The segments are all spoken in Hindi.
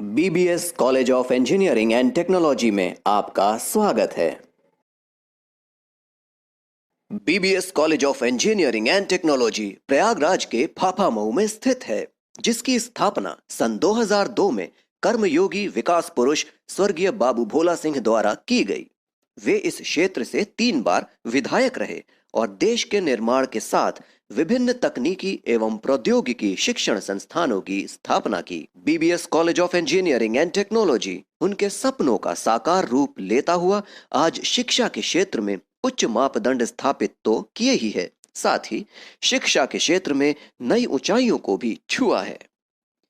BBS college of engineering and technology में आपका स्वागत है। BBS college of engineering and technology Prayagraj के फाफामऊ में स्थित है, जिसकी स्थापना सन 2002 में कर्मयोगी विकास पुरुष स्वर्गीय बाबू भोला सिंह द्वारा की गई। वे इस क्षेत्र से 3 बार विधायक रहे और देश के निर्माण के साथ विभिन्न तकनीकी एवं प्रौद्योगिकी शिक्षण संस्थानों की स्थापना की। BBS college of engineering and technology उनके सपनों का साकार रूप लेता हुआ आज शिक्षा के क्षेत्र में उच्च मापदंड स्थापित तो किए ही है, साथ ही शिक्षा के क्षेत्र में नई ऊंचाइयों को भी छुआ है।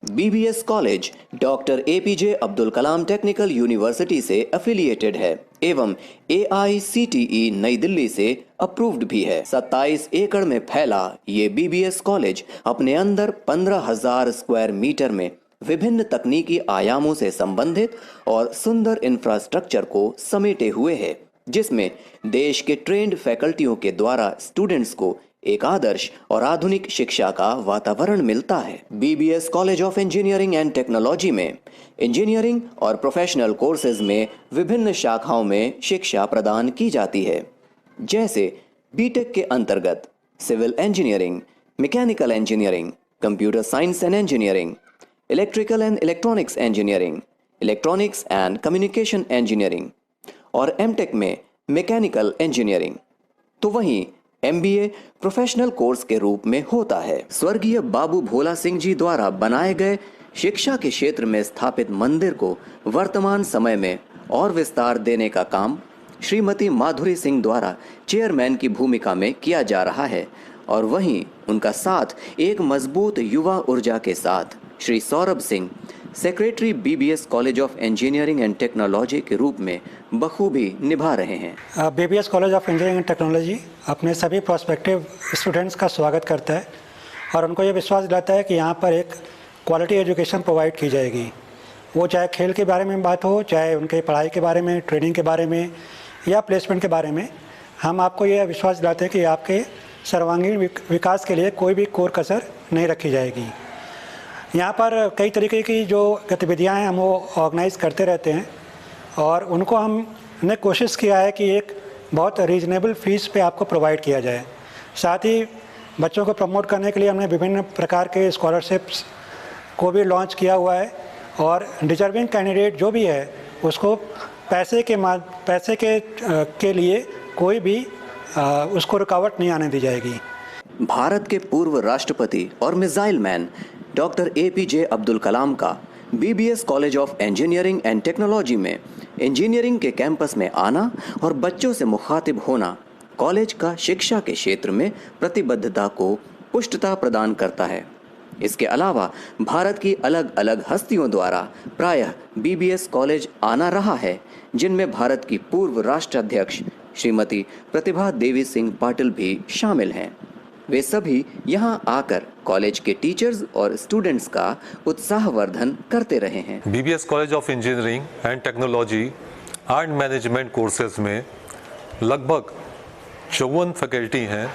BBS college doctor APJ Abdul Kalam technical university से एफिलिएटेड है एवं एआईसीटीई नई दिल्ली से अप्रूव्ड भी है। 27 एकड़ में फैला ये बीबीएस कॉलेज अपने अंदर 15,000 स्क्वायर मीटर में विभिन्न तकनीकी आयामों से संबंधित और सुंदर इंफ्रास्ट्रक्चर को समेटे हुए है, जिसमें देश के ट्रेंड फैकल्टियों के द्वारा स्टूडेंट्स को एक आदर्श और आधुनिक शिक्षा का वातावरण मिलता है। BBS college of engineering and technology में इंजीनियरिंग और प्रोफेशनल कोर्सेज में विभिन्न शाखाओं में शिक्षा प्रदान की जाती है, जैसे बीटेक के अंतर्गत civil engineering, mechanical engineering, computer science and engineering, electrical and electronics engineering, electronics and communication engineering और एमटेक में मैकेनिकल इंजीनियरिंग। तो वहीं एमबीए प्रोफेशनल कोर्स के रूप में होता है। स्वर्गीय बाबू भोला सिंह जी द्वारा बनाए गए शिक्षा के क्षेत्र में स्थापित मंदिर को वर्तमान समय में और विस्तार देने का काम श्रीमती माधुरी सिंह द्वारा चेयरमैन की भूमिका में किया जा रहा है और वहीं उनका साथ एक मजबूत युवा ऊर्जा के साथ Shri Saurabh Singh secretary BBS college of engineering and technology के रूप में बखूबी निभा रहे हैं। BBS college of engineering and technology अपने सभी प्रोस्पेक्टिव स्टूडेंट्स का स्वागत करता है और उनको ये विश्वास दिलाता है कि यहाँ पर एक क्वालिटी एजुकेशन प्रोवाइड की जाएगी। वो चाहे खेल के बारे में बात हो, चाहे उनके पढ़ाई के बारे में, ट्रेनिंग के बारे में या प्लेसमेंट के बारे में, हम आपको ये विश्वास दिलाते हैं कि आपके सर्वांगीण विकास के लिए कोई भी कोर कसर नहीं रखी जाएगी। यहाँ पर कई तरीके की जो गतिविधियाँ हैं हम वो ऑर्गेनाइज़ करते रहते हैं और उनको हमने कोशिश किया है कि एक बहुत रीजनेबल फीस पे आपको प्रोवाइड किया जाए। साथ ही बच्चों को प्रमोट करने के लिए हमने विभिन्न प्रकार के स्कॉलरशिप्स को भी लॉन्च किया हुआ है और डिजर्विंग कैंडिडेट जो भी है उसको पैसे के लिए कोई भी उसको रुकावट नहीं आने दी जाएगी। भारत के पूर्व राष्ट्रपति और missile man doctor APJ Abdul Kalam का BBS college of engineering and technology में इंजीनियरिंग के कैंपस में आना और बच्चों से मुखातिब होना कॉलेज का शिक्षा के क्षेत्र में प्रतिबद्धता को पुष्टता प्रदान करता है। इसके अलावा भारत की अलग अलग हस्तियों द्वारा प्रायः बीबीएस कॉलेज आना रहा है, जिनमें भारत की पूर्व राष्ट्राध्यक्ष श्रीमती प्रतिभा देवी सिंह पाटिल भी शामिल हैं। वे सभी यहां आकर कॉलेज के टीचर्स और स्टूडेंट्स का उत्साहवर्धन करते रहे हैं। BBS college of engineering and technology and management courses में लगभग 54 फैकल्टी हैं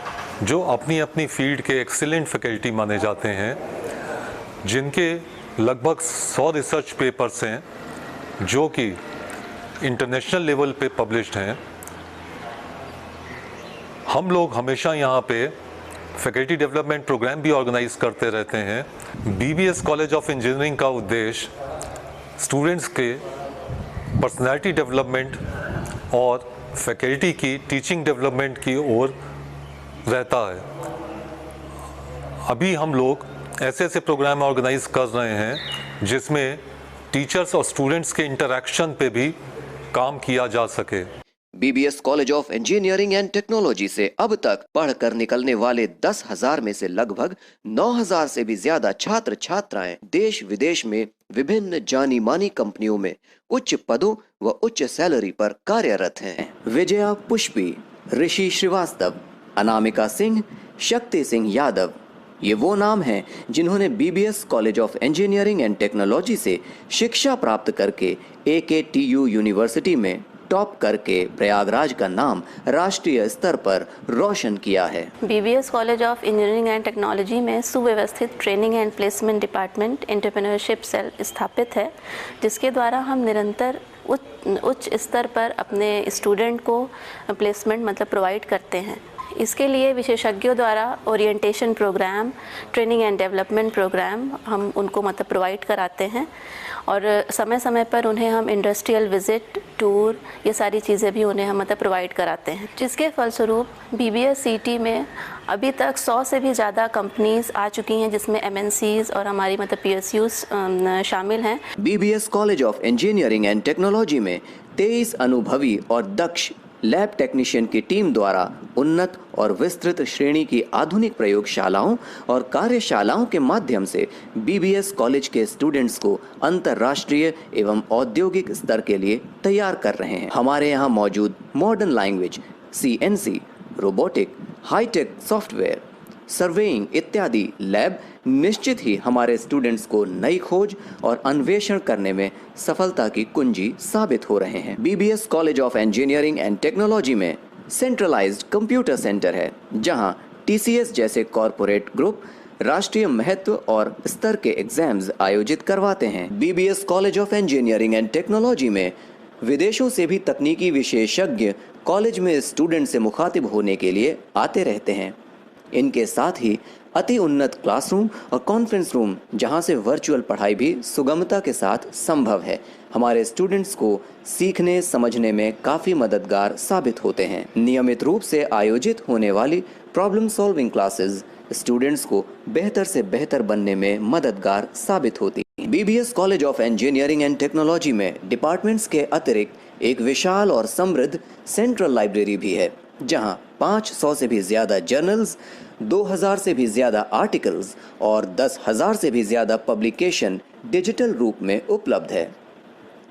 जो अपनी अपनी फील्ड के एक्सीलेंट फैकल्टी माने जाते हैं, जिनके लगभग 100 रिसर्च पेपर्स हैं जो कि इंटरनेशनल लेवल पे पब्लिश्ड हैं। हम लोग हमेशा यहाँ पे फैकल्टी डेवलपमेंट प्रोग्राम भी ऑर्गेनाइज करते रहते हैं। बीबीएस कॉलेज ऑफ इंजीनियरिंग का उद्देश्य स्टूडेंट्स के पर्सनैलिटी डेवलपमेंट और फैकल्टी की टीचिंग डेवलपमेंट की ओर रहता है। अभी हम लोग ऐसे ऐसे प्रोग्राम ऑर्गेनाइज कर रहे हैं जिसमें टीचर्स और स्टूडेंट्स के इंटरैक्शन पे भी काम किया जा सके। BBS college of engineering and technology से अब तक पढ़कर निकलने वाले 10,000 में से लगभग 9,000 से भी ज्यादा छात्र छात्राएं देश विदेश में विभिन्न जानी मानी कंपनियों में उच्च पदों व उच्च सैलरी पर कार्यरत हैं। विजया पुष्पी, ऋषि श्रीवास्तव, अनामिका सिंह, शक्ति सिंह यादव, ये वो नाम हैं जिन्होंने BBS college of engineering and technology से शिक्षा प्राप्त करके एकेटीयू यूनिवर्सिटी में टॉप करके प्रयागराज का नाम राष्ट्रीय स्तर पर रोशन किया है। BBS college of engineering and technology में सुव्यवस्थित training and placement department entrepreneurship cell स्थापित है, जिसके द्वारा हम निरंतर उच्च स्तर पर अपने स्टूडेंट को प्लेसमेंट मतलब प्रोवाइड करते हैं। इसके लिए विशेषज्ञों द्वारा orientation program, training and development program हम उनको मतलब प्रोवाइड कराते हैं और समय समय पर उन्हें हम इंडस्ट्रियल विजिट, टूर, ये सारी चीज़ें भी उन्हें हम मतलब प्रोवाइड कराते हैं, जिसके फलस्वरूप BBS CT में अभी तक 100 से भी ज़्यादा कंपनीज आ चुकी हैं, जिसमें MNCs और हमारी मतलब PSUs शामिल हैं। BBS college of engineering and technology में 23 अनुभवी और दक्ष लैब टेक्नीशियन की टीम द्वारा उन्नत और विस्तृत श्रेणी की आधुनिक प्रयोगशालाओं और कार्यशालाओं के माध्यम से BBS कॉलेज के स्टूडेंट्स को अंतर्राष्ट्रीय एवं औद्योगिक स्तर के लिए तैयार कर रहे हैं। हमारे यहाँ मौजूद modern language, CNC, robotic, high tech software, surveying इत्यादि लैब निश्चित ही हमारे स्टूडेंट्स को नई खोज और अन्वेषण करने में सफलता की कुंजी साबित हो रहे हैं। BBS college of engineering and technology में सेंट्रलाइज्ड कंप्यूटर सेंटर है, जहां TCS जैसे कॉरपोरेट ग्रुप राष्ट्रीय महत्व और स्तर के एग्जाम्स आयोजित करवाते हैं। BBS college of engineering and technology में विदेशों से भी तकनीकी विशेषज्ञ कॉलेज में स्टूडेंट से मुखातिब होने के लिए आते रहते हैं। इनके साथ ही अति उन्नत क्लासरूम और कॉन्फ्रेंस रूम, जहां से वर्चुअल पढ़ाई भी सुगमता के साथ संभव है, हमारे स्टूडेंट्स को सीखने समझने में काफ़ी मददगार साबित होते हैं। नियमित रूप से आयोजित होने वाली प्रॉब्लम सॉल्विंग क्लासेस स्टूडेंट्स को बेहतर से बेहतर बनने में मददगार साबित होती हैं। BBS college of engineering and technology में डिपार्टमेंट्स के अतिरिक्त एक विशाल और समृद्ध सेंट्रल लाइब्रेरी भी है, जहां 500 से भी ज़्यादा जर्नल्स, 2000 से भी ज़्यादा आर्टिकल्स और 10,000 से भी ज़्यादा पब्लिकेशन डिजिटल रूप में उपलब्ध है।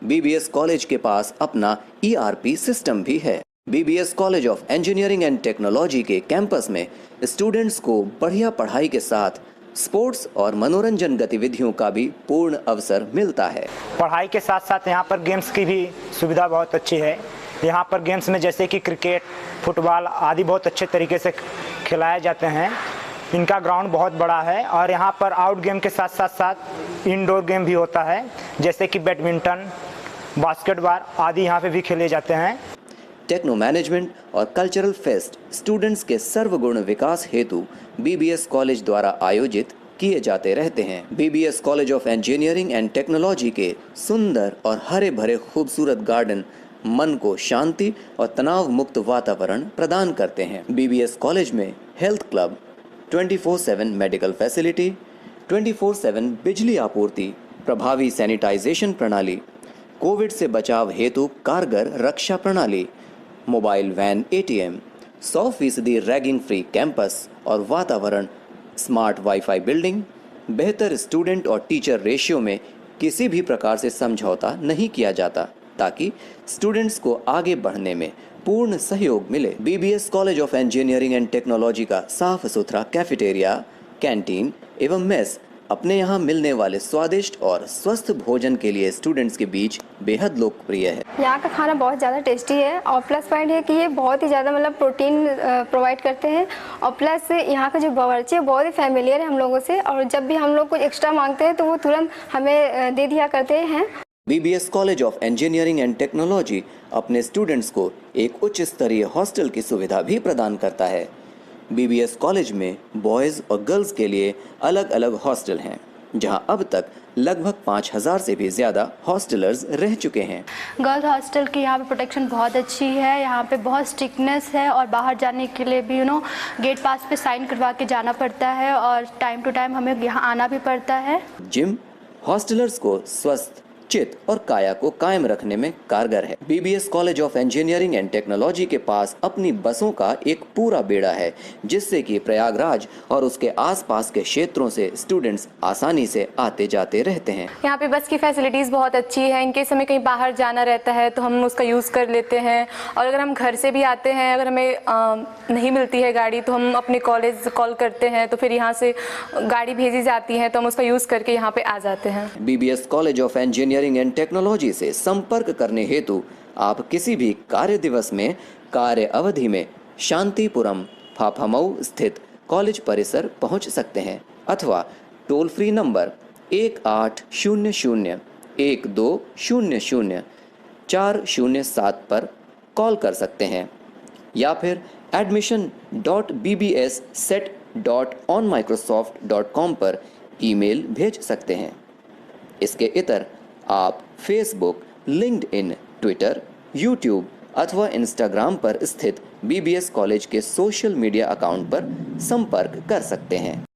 BBS कॉलेज के पास अपना ERP सिस्टम भी है। BBS college of engineering and technology के कैंपस में स्टूडेंट्स को बढ़िया पढ़ाई के साथ स्पोर्ट्स और मनोरंजन गतिविधियों का भी पूर्ण अवसर मिलता है। पढ़ाई के साथ साथ यहाँ पर गेम्स की भी सुविधा बहुत अच्छी है। यहाँ पर गेम्स में जैसे कि क्रिकेट, फुटबॉल आदि बहुत अच्छे तरीके से खिलाए जाते हैं। इनका ग्राउंड बहुत बड़ा है और यहाँ पर आउट गेम के साथ साथ इंडोर गेम भी होता है, जैसे कि बैडमिंटन, बास्केटबॉल आदि यहाँ पे भी खेले जाते हैं। टेक्नो मैनेजमेंट और कल्चरल फेस्ट स्टूडेंट्स के सर्वगुण विकास हेतु BBS कॉलेज द्वारा आयोजित किए जाते रहते हैं। BBS college of engineering and technology के सुंदर और हरे भरे खूबसूरत गार्डन मन को शांति और तनाव मुक्त वातावरण प्रदान करते हैं। BBS कॉलेज में हेल्थ क्लब, 24/7 मेडिकल फैसिलिटी, 24/7 बिजली आपूर्ति, प्रभावी सैनिटाइजेशन प्रणाली, कोविड से बचाव हेतु कारगर रक्षा प्रणाली, mobile van ATM, 100% ragging free campus और वातावरण, स्मार्ट वाईफाई बिल्डिंग, बेहतर स्टूडेंट और टीचर रेशियो में किसी भी प्रकार से समझौता नहीं किया जाता, ताकि स्टूडेंट्स को आगे बढ़ने में पूर्ण सहयोग मिले। BBS college of engineering and technology का साफ सुथरा कैफेटेरिया, कैंटीन एवं मेस अपने यहाँ मिलने वाले स्वादिष्ट और स्वस्थ भोजन के लिए स्टूडेंट्स के बीच बेहद लोकप्रिय है। यहाँ का खाना बहुत ज़्यादा टेस्टी है और प्लस पॉइंट है कि ये बहुत ही ज़्यादा मतलब प्रोटीन प्रोवाइड करते हैं और प्लस यहाँ का जो बावर्ची है बहुत ही फैमिलियर है हम लोगों से, और जब भी हम लोग कुछ एक्स्ट्रा मांगते हैं तो वो तुरंत हमें दे दिया करते हैं। BBS college of engineering and technology अपने स्टूडेंट्स को एक उच्च स्तरीय हॉस्टल की सुविधा भी प्रदान करता है। BBS कॉलेज में बॉयज़ और गर्ल्स के लिए अलग अलग हॉस्टल हैं, जहां अब तक लगभग 5000 से भी ज़्यादा हॉस्टलर्स रह चुके हैं। गर्ल्स हॉस्टल की यहाँ पे प्रोटेक्शन बहुत अच्छी है, यहाँ पे बहुत स्ट्रिक्टनेस है और बाहर जाने के लिए भी गेट पास पे साइन करवा के जाना पड़ता है और टाइम टू टाइम हमें यहाँ आना भी पड़ता है। जिम हॉस्टलर्स को स्वस्थ, चित्त और काया को कायम रखने में कारगर है। BBS college of engineering and technology के पास अपनी बसों का एक पूरा बेड़ा है, जिससे कि प्रयागराज और उसके आसपास के क्षेत्रों से स्टूडेंट्स आसानी से आते जाते रहते हैं। यहाँ पे बस की फैसिलिटीज़ बहुत अच्छी है। इनकेस हमें कहीं बाहर जाना रहता है तो हम उसका यूज़ कर लेते हैं, और अगर हम घर से भी आते हैं, अगर हमें नहीं मिलती है गाड़ी तो हम अपने कॉलेज कॉल करते हैं तो फिर यहाँ से गाड़ी भेजी जाती है तो हम उसका यूज़ करके यहाँ पे आ जाते हैं। BBS college of engineering and technology से संपर्क करने हेतु आप किसी भी कार्य दिवस में कार्य अवधि में शांतिपुरम फाफामऊ स्थित कॉलेज परिसर पहुंच सकते हैं अथवा टोल फ्री नंबर 1800-1200-407 पर कॉल कर सकते हैं या फिर admission.bbsset.onmicrosoft.com पर ईमेल भेज सकते हैं। इसके इतर आप फेसबुक, लिंक्डइन, ट्विटर, यूट्यूब अथवा इंस्टाग्राम पर स्थित बीबीएस कॉलेज के सोशल मीडिया अकाउंट पर संपर्क कर सकते हैं।